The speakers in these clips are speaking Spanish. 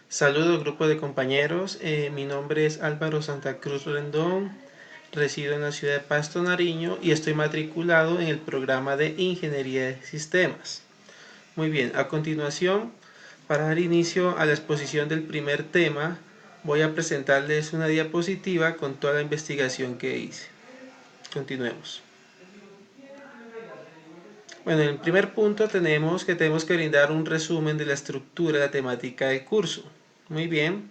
Saludos, grupo de compañeros. Mi nombre es Álvaro Santa Cruz Rendón. Resido en la ciudad de Pasto, Nariño y estoy matriculado en el programa de Ingeniería de Sistemas. Muy bien, a continuación, para dar inicio a la exposición del primer tema, voy a presentarles una diapositiva con toda la investigación que hice. Continuemos. Bueno, en el primer punto tenemos que brindar un resumen de la estructura de la temática del curso. Muy bien.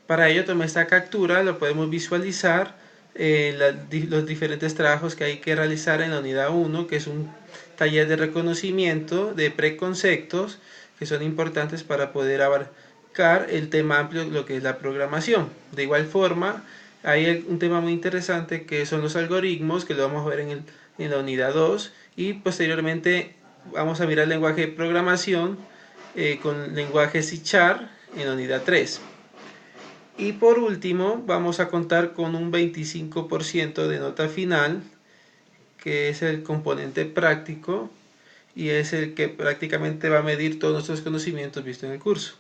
Para ello tomé esta captura, lo podemos visualizar los diferentes trabajos que hay que realizar en la unidad 1, que es un taller de reconocimiento de preconceptos que son importantes para poder abarcar el tema amplio, lo que es la programación. De igual forma, hay un tema muy interesante que son los algoritmos, que lo vamos a ver en la unidad 2, y posteriormente vamos a mirar el lenguaje de programación con lenguaje C# en la unidad 3. Y por último, vamos a contar con un 25% de nota final, que es el componente práctico y es el que prácticamente va a medir todos nuestros conocimientos vistos en el curso.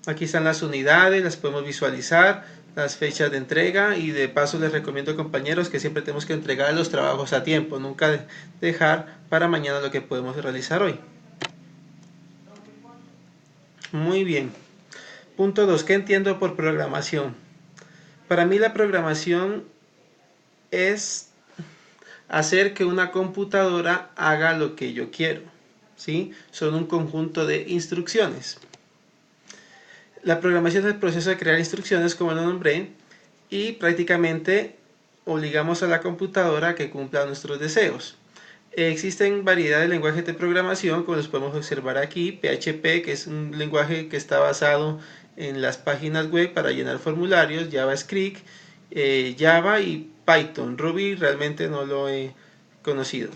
Aquí están las unidades, las podemos visualizar, las fechas de entrega y de paso les recomiendo, compañeros, que siempre tenemos que entregar los trabajos a tiempo, nunca dejar para mañana lo que podemos realizar hoy. Muy bien. Punto 2. ¿Qué entiendo por programación? Para mí la programación es hacer que una computadora haga lo que yo quiero, ¿sí? Son un conjunto de instrucciones. La programación es el proceso de crear instrucciones, como lo nombré, y prácticamente obligamos a la computadora a que cumpla nuestros deseos. Existen variedad de lenguajes de programación, como los podemos observar aquí. PHP, que es un lenguaje que está basado en las páginas web para llenar formularios, JavaScript, Java y Python. Ruby realmente no lo he conocido.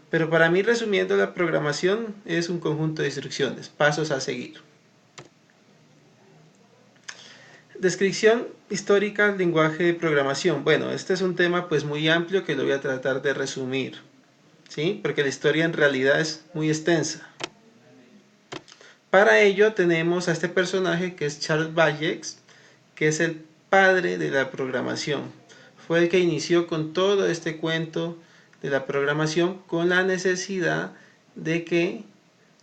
Pero para mí, resumiendo, la programación es un conjunto de instrucciones, pasos a seguir. Descripción histórica del lenguaje de programación. Bueno, este es un tema pues muy amplio que lo voy a tratar de resumir, ¿sí? Porque la historia en realidad es muy extensa. Para ello tenemos a este personaje que es Charles Babbage, que es el padre de la programación. Fue el que inició con todo este cuento de la programación con la necesidad de que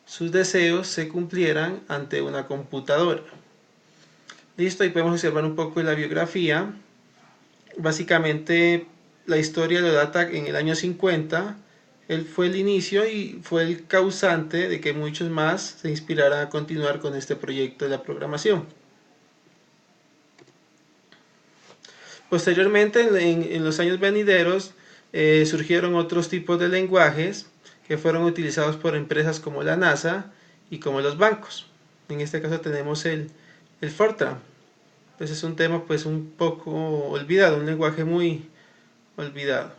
sus deseos se cumplieran ante una computadora. Listo, ahí podemos observar un poco de la biografía. Básicamente la historia lo data en el año 50. Él fue el inicio y fue el causante de que muchos más se inspiraran a continuar con este proyecto de la programación. Posteriormente, en los años venideros, surgieron otros tipos de lenguajes que fueron utilizados por empresas como la NASA y como los bancos. En este caso tenemos el Fortran. Pues es un tema pues un poco olvidado, un lenguaje muy olvidado.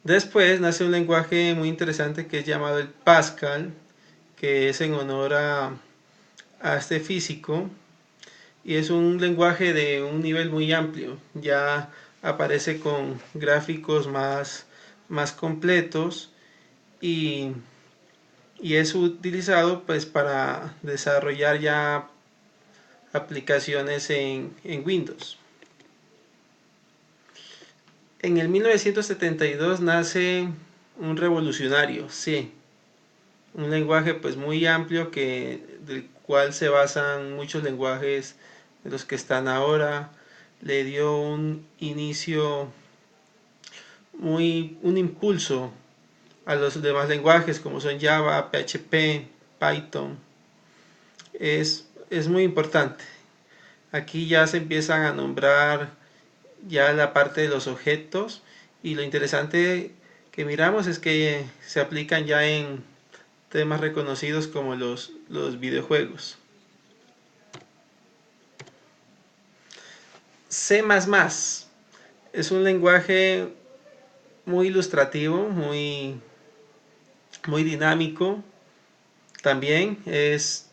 Después nace un lenguaje muy interesante que es llamado el Pascal, que es en honor a este físico, y es un lenguaje de un nivel muy amplio. Ya aparece con gráficos más completos y, y es utilizado pues para desarrollar ya aplicaciones en Windows. En el 1972 nace un revolucionario, C, un lenguaje pues muy amplio del cual se basan muchos lenguajes de los que están ahora. Le dio un inicio, un impulso a los demás lenguajes como son Java, PHP, Python. Es muy importante. Aquí ya se empiezan a nombrar ya la parte de los objetos, y lo interesante que miramos es que se aplican ya en temas reconocidos como los videojuegos. C++ es un lenguaje muy ilustrativo, muy dinámico. También es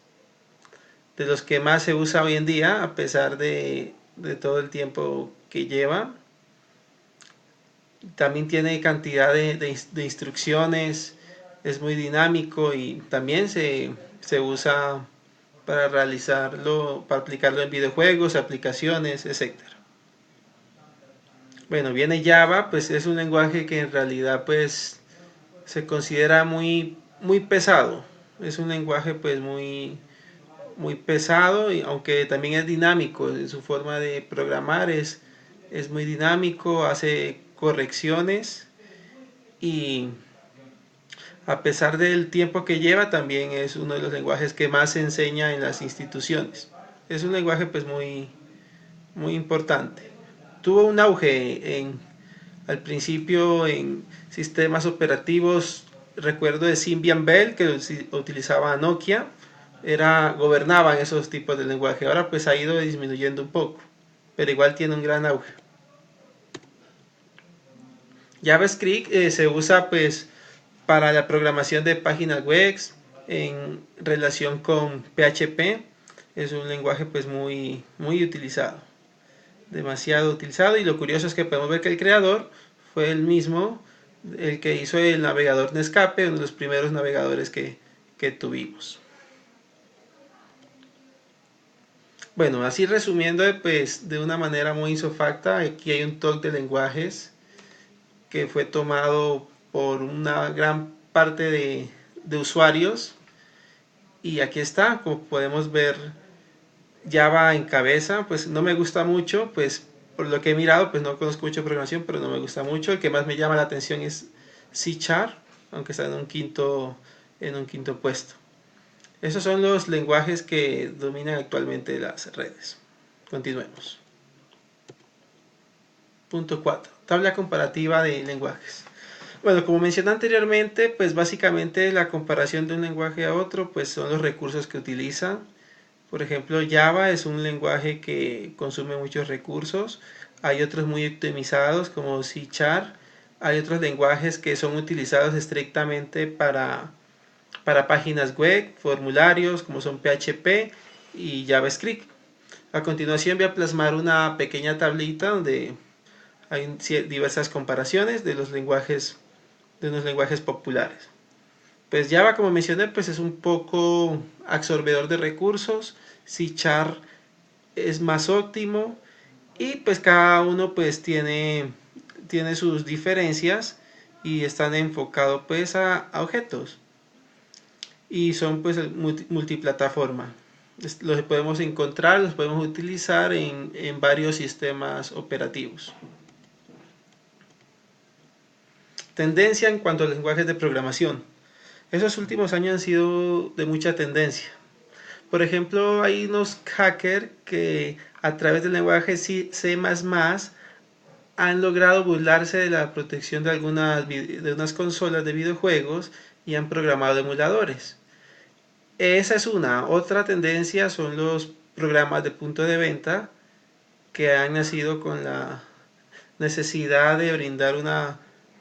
de los que más se usa hoy en día, a pesar de todo el tiempo que lleva. También tiene cantidad de instrucciones, es muy dinámico y también se usa para realizarlo, para aplicarlo en videojuegos, aplicaciones, etcétera. Bueno, viene Java, pues es un lenguaje que en realidad pues se considera muy pesado. Es un lenguaje pues muy pesado, y aunque también es dinámico en su forma de programar, es muy dinámico, hace correcciones y a pesar del tiempo que lleva, también es uno de los lenguajes que más se enseña en las instituciones. Es un lenguaje pues muy importante. Tuvo un auge al principio en sistemas operativos, recuerdo de Symbian Bell, que utilizaba Nokia, gobernaban esos tipos de lenguaje. Ahora pues ha ido disminuyendo un poco, pero igual tiene un gran auge. JavaScript se usa pues para la programación de páginas web en relación con PHP. Es un lenguaje pues muy utilizado, demasiado utilizado, y lo curioso es que podemos ver que el creador fue el mismo, el que hizo el navegador Netscape, uno de los primeros navegadores que tuvimos. Bueno, así resumiendo pues de una manera muy isofacta, aquí hay un talk de lenguajes que fue tomado por una gran parte de usuarios, y aquí está, como podemos ver, Java en cabeza. Pues no me gusta mucho, pues por lo que he mirado, pues no conozco mucho programación, pero no me gusta mucho. El que más me llama la atención es C Sharp, aunque está en un quinto puesto. Esos son los lenguajes que dominan actualmente las redes. Continuemos. Punto 4. Tabla comparativa de lenguajes. Bueno, como mencioné anteriormente, pues básicamente la comparación de un lenguaje a otro pues son los recursos que utiliza. Por ejemplo, Java es un lenguaje que consume muchos recursos. Hay otros muy optimizados como C Sharp. Hay otros lenguajes que son utilizados estrictamente para páginas web, formularios como son PHP y JavaScript. A continuación voy a plasmar una pequeña tablita donde hay diversas comparaciones de los lenguajes populares. Pues Java, como mencioné, pues es un poco absorbedor de recursos. C Sharp es más óptimo, y pues cada uno pues tiene sus diferencias y están enfocados pues a objetos, y son pues multiplataforma. Los podemos encontrar, los podemos utilizar en varios sistemas operativos. Tendencia en cuanto a los lenguajes de programación. Esos últimos años han sido de mucha tendencia. Por ejemplo, hay unos hackers que a través del lenguaje C++ han logrado burlarse de la protección de unas consolas de videojuegos y han programado emuladores. Esa es una. Otra tendencia son los programas de punto de venta, que han nacido con la necesidad de brindar una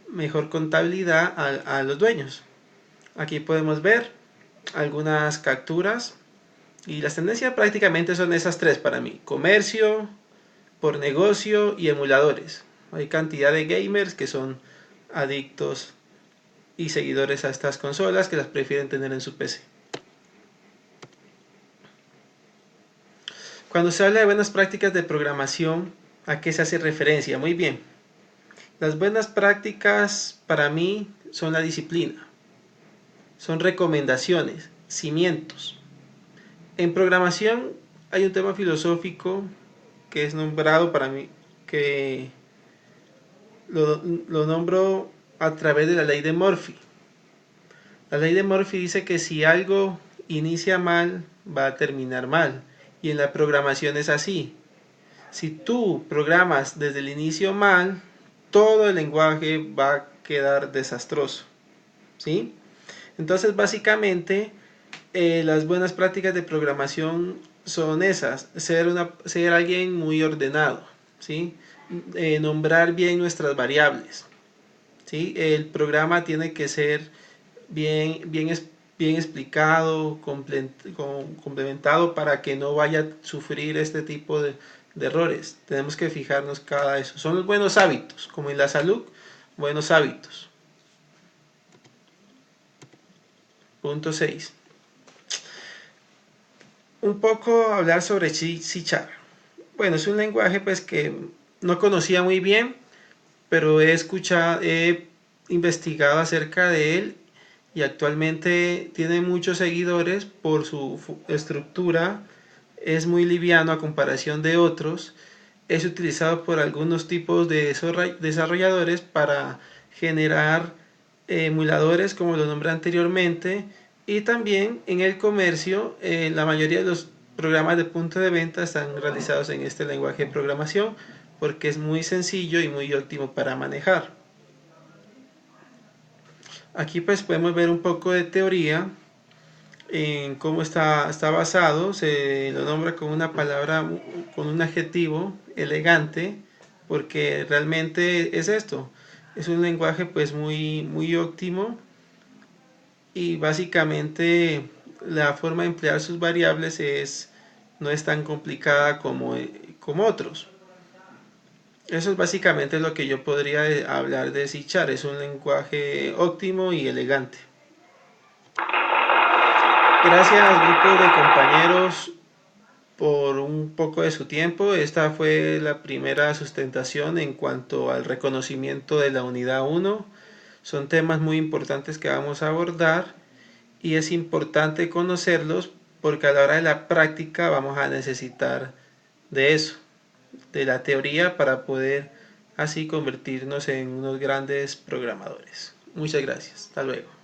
mejor contabilidad a los dueños. Aquí podemos ver algunas capturas, y las tendencias prácticamente son esas tres para mí: comercio, por negocio y emuladores. Hay cantidad de gamers que son adictos y seguidores a estas consolas, que las prefieren tener en su PC. Cuando se habla de buenas prácticas de programación, ¿a qué se hace referencia? Muy bien. Las buenas prácticas para mí son la disciplina, son recomendaciones, cimientos. En programación hay un tema filosófico que es nombrado para mí, que lo nombro a través de la ley de Murphy. La ley de Murphy dice que si algo inicia mal, va a terminar mal. Y en la programación es así. Si tú programas desde el inicio mal, todo el lenguaje va a quedar desastroso. ¿Sí? Entonces, básicamente, las buenas prácticas de programación son esas: ser alguien muy ordenado, ¿sí? Nombrar bien nuestras variables, ¿sí? El programa tiene que ser bien explicado, complementado, para que no vaya a sufrir este tipo de errores. Tenemos que fijarnos cada eso. Son los buenos hábitos, como en la salud. buenos hábitos. Punto 6. Un poco hablar sobre C Sharp. Bueno, es un lenguaje pues que no conocía muy bien, pero he investigado acerca de él y actualmente tiene muchos seguidores por su estructura. Es muy liviano a comparación de otros. Es utilizado por algunos tipos de desarrolladores para generar emuladores, como lo nombré anteriormente, y también en el comercio la mayoría de los programas de punto de venta están realizados en este lenguaje de programación porque es muy sencillo y muy óptimo para manejar. Aquí pues podemos ver un poco de teoría en cómo está basado. Se lo nombra con una palabra, con un adjetivo elegante, porque realmente es esto. Es un lenguaje pues muy óptimo y básicamente la forma de emplear sus variables no es tan complicada como otros. Eso es básicamente lo que yo podría hablar de C Sharp. Es un lenguaje óptimo y elegante. Gracias, grupo de compañeros, por un poco de su tiempo. Esta fue la primera sustentación en cuanto al reconocimiento de la unidad 1. Son temas muy importantes que vamos a abordar y es importante conocerlos porque a la hora de la práctica vamos a necesitar de eso, de la teoría para poder así convertirnos en unos grandes programadores. Muchas gracias. Hasta luego.